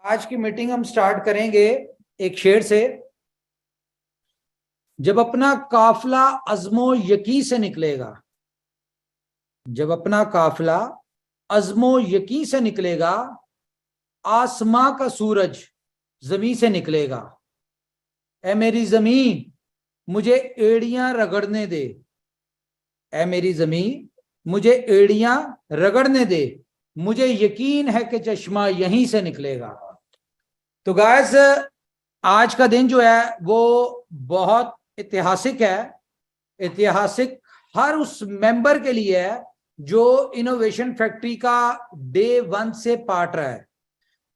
आज की मीटिंग हम स्टार्ट करेंगे एक शेर से। जब अपना काफिला अज़्मो यकीन से निकलेगा, जब अपना काफिला अज़्मो यकीन से निकलेगा, आसमां का सूरज जमीन से निकलेगा। ए मेरी जमीन मुझे एड़ियां रगड़ने दे, ए मेरी जमीन मुझे एड़ियां रगड़ने दे, मुझे यकीन है कि चश्मा यहीं से निकलेगा। तो गाइस, आज का दिन जो है वो बहुत ऐतिहासिक है। ऐतिहासिक हर उस मेंबर के लिए है जो इनोवेशन फैक्ट्री का डे 1 से पार्ट रहा है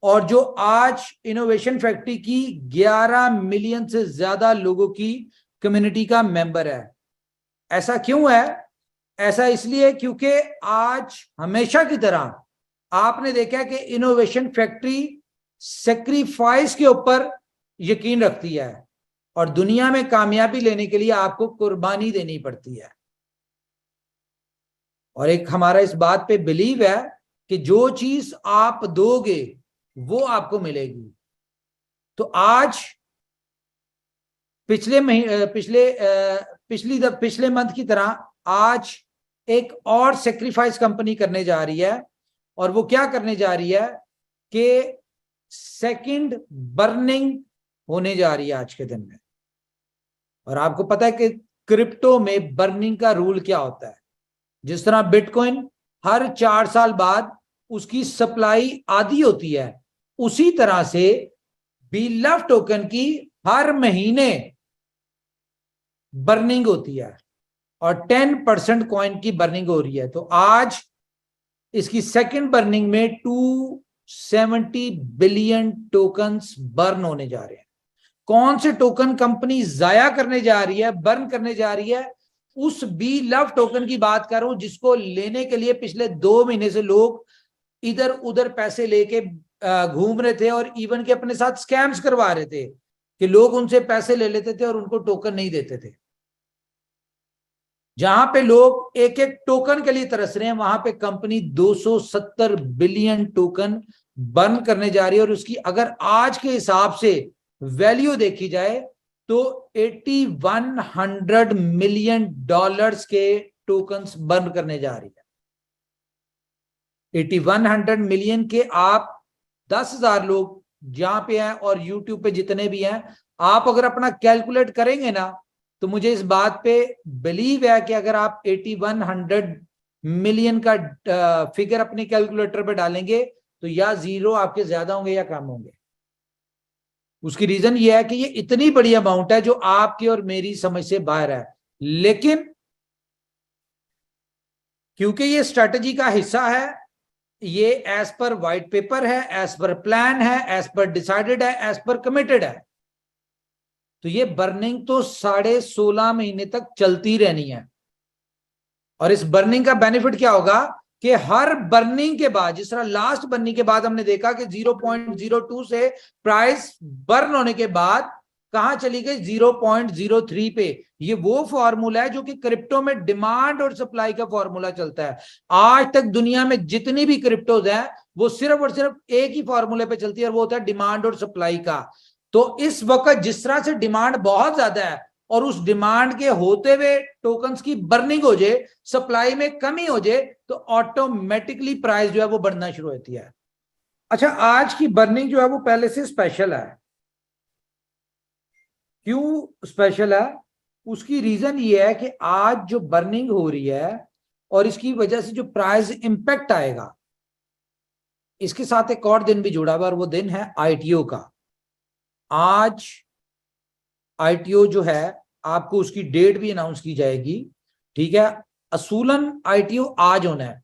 और जो आज इनोवेशन फैक्ट्री की 11 मिलियन से ज्यादा लोगों की कम्युनिटी का मेंबर है। ऐसा क्यों है? ऐसा इसलिए क्योंकि आज हमेशा की तरह आपने देखा कि इनोवेशन फैक्ट्री सेक्रीफाइस के ऊपर यकीन रखती है और दुनिया में कामयाबी लेने के लिए आपको कुर्बानी देनी पड़ती है। और एक हमारा इस बात पे बिलीव है कि जो चीज आप दोगे वो आपको मिलेगी। तो आज पिछले मंथ की तरह आज एक और सेक्रीफाइस कंपनी करने जा रही है और वो क्या करने जा रही है कि सेकंड बर्निंग होने जा रही है आज के दिन में। और आपको पता है कि क्रिप्टो में बर्निंग का रूल क्या होता है। जिस तरह बिटकॉइन हर 4 साल बाद उसकी सप्लाई आधी होती है, उसी तरह से बीलव टोकन की हर महीने बर्निंग होती है और 10% कॉइन की बर्निंग हो रही है। तो आज इसकी सेकंड बर्निंग में 270 बिलियन टोकन्स बर्न होने जा रहे हैं। कौन से टोकन कंपनी जाया करने जा रही है, बर्न करने जा रही है? उस बी लव टोकन की बात कर रहा हूं जिसको लेने के लिए पिछले 2 महीने से लोग इधर उधर पैसे लेके घूम रहे थे और इवन के अपने साथ स्कैम्स करवा रहे थे कि लोग उनसे पैसे ले लेते थे और उनको टोकन नहीं देते थे। जहां पे लोग एक एक टोकन के लिए तरस रहे हैं, वहां पे कंपनी 270 बिलियन टोकन बर्न करने जा रही है। और उसकी अगर आज के हिसाब से वैल्यू देखी जाए तो 8100 मिलियन डॉलर्स के टोकन्स बर्न करने जा रही है। 8100 मिलियन के आप 10,000 लोग जहां पे हैं और यूट्यूब पे जितने भी हैं, आप अगर अपना कैलकुलेट करेंगे ना तो मुझे इस बात पे बिलीव है कि अगर आप 8100 मिलियन का फिगर अपने कैलकुलेटर पे डालेंगे तो या जीरो आपके ज्यादा होंगे या कम होंगे। उसकी रीजन ये है कि ये इतनी बड़ी अमाउंट है जो आपकी और मेरी समझ से बाहर है। लेकिन क्योंकि ये स्ट्रेटजी का हिस्सा है, ये एज पर व्हाइट पेपर है, एज पर प्लान है, एज पर डिसाइडेड है, एज पर कमिटेड है, तो ये बर्निंग तो 16.5 महीने तक चलती रहनी है। और इस बर्निंग का बेनिफिट क्या होगा कि हर बर्निंग के बाद, जिस तरह लास्ट बर्निंग के बाद हमने देखा कि 0.02 से प्राइस बर्न होने के बाद कहां चली गई? 0.03 पे। ये वो फॉर्मूला है जो कि क्रिप्टो में डिमांड और सप्लाई का फॉर्मूला चलता है। आज तक दुनिया में जितनी भी क्रिप्टोज हैं वो सिर्फ और सिर्फ एक ही फॉर्मूले पे चलती है और वो होता है डिमांड और सप्लाई का। तो इस वक्त जिस तरह से डिमांड बहुत ज्यादा है और उस डिमांड के होते हुए टोकन्स की बर्निंग हो जाए, सप्लाई में कमी हो जाए, तो ऑटोमेटिकली प्राइस जो है वो बढ़ना शुरू होती है। अच्छा, आज की बर्निंग जो है वो पहले से स्पेशल है। क्यों स्पेशल है? उसकी रीजन ये है कि आज जो बर्निंग हो रही है और इसकी वजह से जो प्राइस इंपैक्ट आएगा, इसके साथ एक और दिन भी जुड़ा हुआ और वो दिन है आईटीओ का। आज आईटीओ जो है आपको उसकी डेट भी अनाउंस की जाएगी, ठीक है। असूलन आईटीओ आज होना है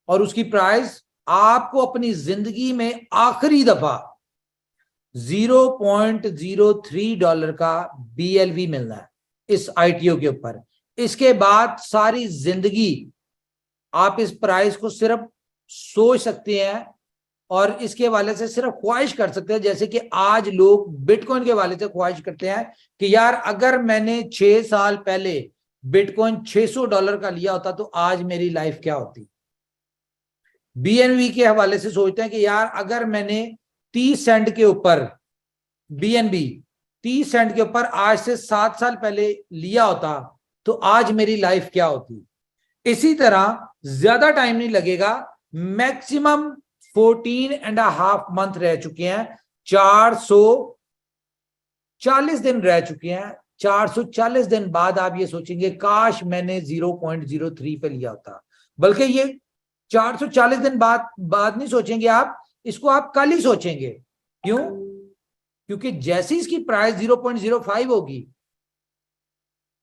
और उसकी प्राइस आपको अपनी जिंदगी में आखिरी दफा $0.03 का बीएलवी मिलना है इस आईटीओ के ऊपर। इसके बाद सारी जिंदगी आप इस प्राइस को सिर्फ सोच सकते हैं और इसके वाले से सिर्फ ख्वाहिश कर सकते हैं, जैसे कि आज लोग बिटकॉइन के वाले से ख्वाहिश करते हैं कि यार अगर मैंने 6 साल पहले बिटकॉइन $600 का लिया होता तो आज मेरी लाइफ क्या होती। बीएनबी के हवाले से सोचते हैं कि यार अगर मैंने 30 सेंट के ऊपर BNB 30 सेंट के ऊपर आज से 7 साल पहले लिया होता तो आज मेरी लाइफ क्या होती। इसी तरह ज्यादा टाइम नहीं लगेगा, मैक्सिमम 14.5 मंथ रह चुके हैं, 440 दिन रह चुके हैं। 440 दिन बाद आप ये सोचेंगे काश मैंने 0.03 पे लिया होता। बल्कि ये 440 दिन बाद नहीं सोचेंगे आप, इसको आप कल ही सोचेंगे। क्यों? क्योंकि जैसी इसकी प्राइस 0.05 होगी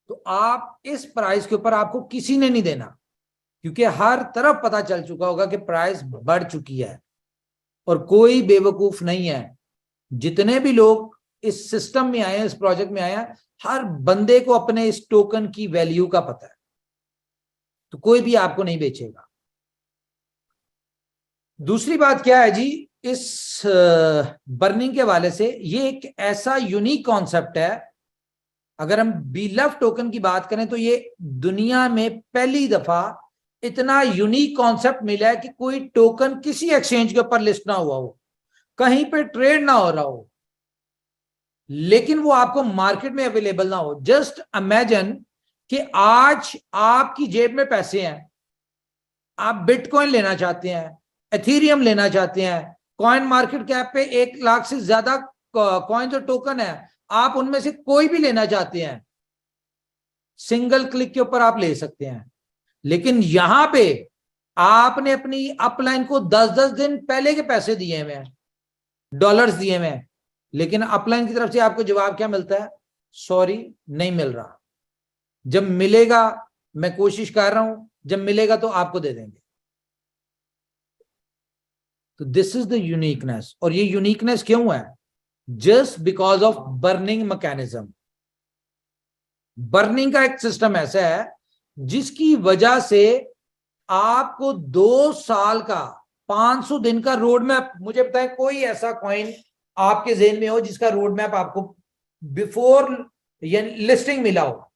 तो आप इस प्राइस के ऊपर आपको किसी ने नहीं देना, क्योंकि हर तरफ पता चल चुका होगा कि प्राइस बढ़ चुकी है। और कोई बेवकूफ नहीं है, जितने भी लोग इस सिस्टम में आए हैं, इस प्रोजेक्ट में आए हैं, हर बंदे को अपने इस टोकन की वैल्यू का पता है, तो कोई भी आपको नहीं बेचेगा। दूसरी बात क्या है जी, इस बर्निंग के हवाले से ये एक ऐसा यूनिक कॉन्सेप्ट है। अगर हम बीलफ टोकन की बात करें तो ये दुनिया में पहली दफा इतना यूनिक कॉन्सेप्ट मिला है कि कोई टोकन किसी एक्सचेंज के ऊपर लिस्ट ना हुआ हो, कहीं पे ट्रेड ना हो रहा हो, लेकिन वो आपको मार्केट में अवेलेबल ना हो। जस्ट इमेजिन कि आज आपकी जेब में पैसे हैं, आप बिटकॉइन लेना चाहते हैं, एथीरियम लेना चाहते हैं, कॉइन मार्केट कैप पे 1 लाख से ज्यादा कॉइन जो टोकन है, आप उनमें से कोई भी लेना चाहते हैं, सिंगल क्लिक के ऊपर आप ले सकते हैं। लेकिन यहां पे आपने अपनी अपलाइन को 10-10 दिन पहले के पैसे दिए हुए हैं, डॉलर्स दिए हुए हैं, लेकिन अपलाइन की तरफ से आपको जवाब क्या मिलता है? सॉरी, नहीं मिल रहा। जब मिलेगा, मैं कोशिश कर रहा हूं, जब मिलेगा तो आपको दे देंगे। तो दिस इज द यूनिकनेस। और ये यूनिकनेस क्यों है? Just because of burning mechanism. Burning का एक सिस्टम ऐसा है जिसकी वजह से आपको 2 साल का 500 दिन का रोड मैप, मुझे बताएं कोई ऐसा कॉइन आपके जेहन में हो जिसका रोड मैप आपको बिफोर लिस्टिंग मिला हो?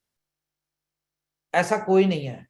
ऐसा कोई नहीं है।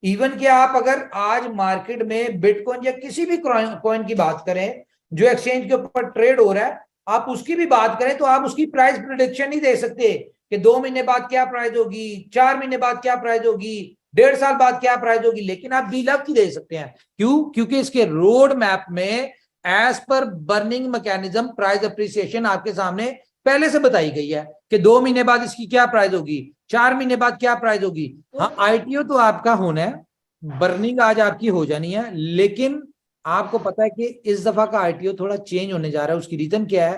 इवन कि आप अगर आज मार्केट में बिटकॉइन या किसी भी कॉइन की बात करें जो एक्सचेंज के ऊपर ट्रेड हो रहा है, आप उसकी भी बात करें तो आप उसकी प्राइस प्रिडिक्शन नहीं दे सकते कि 2 महीने बाद क्या प्राइस होगी, 4 महीने बाद क्या प्राइस होगी, 1.5 साल बाद क्या प्राइस होगी। लेकिन आप बीलफ की दे सकते हैं। क्यों? क्योंकि इसके रोड मैप में as per burning mechanism price appreciation आपके सामने पहले से बताई गई है कि 2 महीने बाद इसकी क्या प्राइस होगी, 4 महीने बाद क्या प्राइस होगी। हाँ, ITO तो आपका होना है, बर्निंग आज आपकी हो जानी है, लेकिन आपको पता है कि इस दफा का ITO थोड़ा चेंज होने जा रहा है। उसकी रीजन क्या है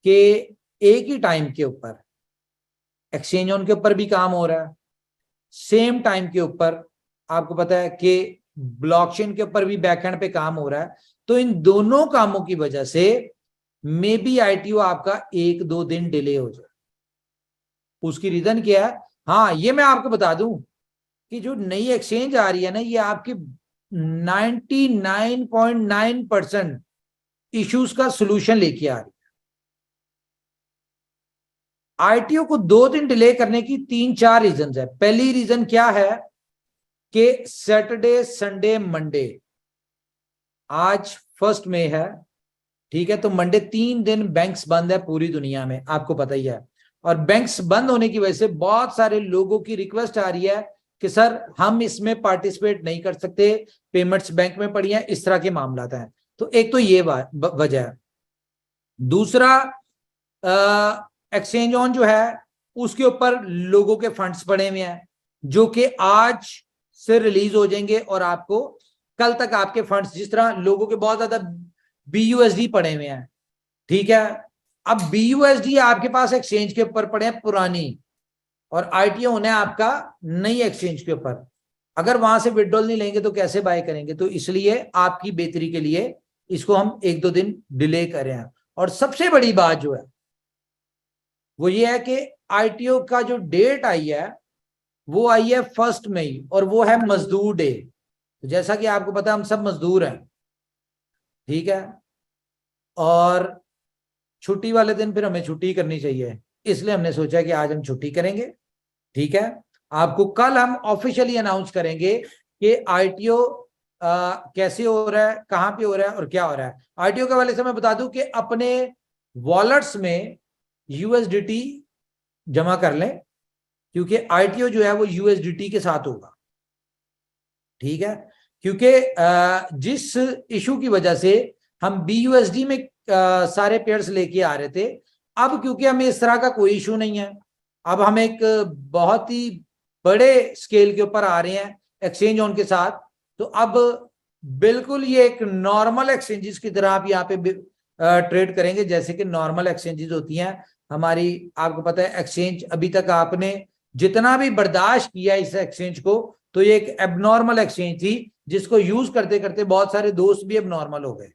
कि एक ही टाइम के ऊपर एक्सचेंज ऑन के ऊपर भी काम हो रहा है, सेम टाइम के ऊपर आपको पता है कि ब्लॉकचेन के ऊपर भी बैकएंड पे काम हो रहा है। तो इन दोनों कामों की वजह से मे बी ITO आपका 1-2 दिन डिले हो जाए। उसकी रीजन क्या है? हाँ, ये मैं आपको बता दूं कि जो नई एक्सचेंज आ रही है ना, ये आपकी 99.9% इश्यूज का सोल्यूशन लेके आ रही है। ITO को 2 दिन डिले करने की 3-4 रीजन है। पहली रीजन क्या है कि सैटरडे, संडे, मंडे, आज 1 मई है, ठीक है, तो मंडे 3 दिन बैंक्स बंद है पूरी दुनिया में, आपको पता ही है। और बैंक्स बंद होने की वजह से बहुत सारे लोगों की रिक्वेस्ट आ रही है कि सर हम इसमें पार्टिसिपेट नहीं कर सकते, पेमेंट्स बैंक में पड़ी हैं, इस तरह के मामला हैं। तो एक तो ये वजह है। दूसरा, एक्सचेंज ऑन जो है उसके ऊपर लोगों के फंड्स पड़े हुए हैं जो कि आज से रिलीज हो जाएंगे और आपको कल तक आपके फंड्स, जिस तरह लोगों के बहुत ज्यादा BUSD पड़े हुए हैं, ठीक है, अब BUSD आपके पास एक्सचेंज के ऊपर पड़े हैं पुरानी, और ITO होना है आपका नई एक्सचेंज के ऊपर। अगर वहां से विड्रॉल नहीं लेंगे तो कैसे बाय करेंगे? तो इसलिए आपकी बेहतरी के लिए इसको हम 1-2 दिन डिले कर रहे हैं। और सबसे बड़ी बात जो है वो ये है कि ITO का जो डेट आई है वो आई है 1 मई, और वो है मजदूर डे। तो जैसा कि आपको पता है हम सब मजदूर हैं, ठीक है, और छुट्टी वाले दिन फिर हमें छुट्टी करनी चाहिए, इसलिए हमने सोचा कि आज हम छुट्टी करेंगे, ठीक है। आपको कल हम ऑफिशियली अनाउंस करेंगे कि ITO कैसे हो रहा है, कहाँ पे हो रहा है और क्या हो रहा है। आरटीओ के हवाले से मैं बता दूं कि अपने वॉलेट्स में यूएसडीटी जमा कर लें, क्योंकि आरटीओ जो है वो यूएसडीटी के साथ होगा, ठीक है। क्योंकि जिस इशू की वजह से हम बीयूएसडी में सारे पेयर्स लेके आ रहे थे, अब क्योंकि हमें इस तरह का कोई इशू नहीं है, अब हम एक बहुत ही बड़े स्केल के ऊपर आ रहे हैं एक्सचेंज ऑन के साथ, तो अब बिल्कुल ये एक नॉर्मल एक्सचेंजेस की तरह आप यहाँ पे ट्रेड करेंगे, जैसे कि नॉर्मल एक्सचेंजेस होती हैं हमारी। आपको पता है एक्सचेंज अभी तक आपने जितना भी बर्दाश्त किया इस एक्सचेंज को, तो ये एक एबनॉर्मल एक्सचेंज थी जिसको यूज करते करते बहुत सारे दोस्त भी एबनॉर्मल हो गए।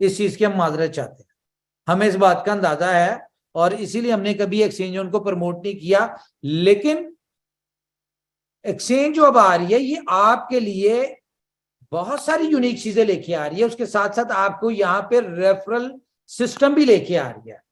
इस चीज की हम माजरत चाहते हैं, हमें इस बात का अंदाजा है, और इसीलिए हमने कभी एक्सचेंज उनको प्रमोट नहीं किया। लेकिन एक्सचेंज जो अब आ रही है ये आपके लिए बहुत सारी यूनिक चीजें लेके आ रही है, उसके साथ साथ आपको यहाँ पे रेफरल सिस्टम भी लेके आ रही है।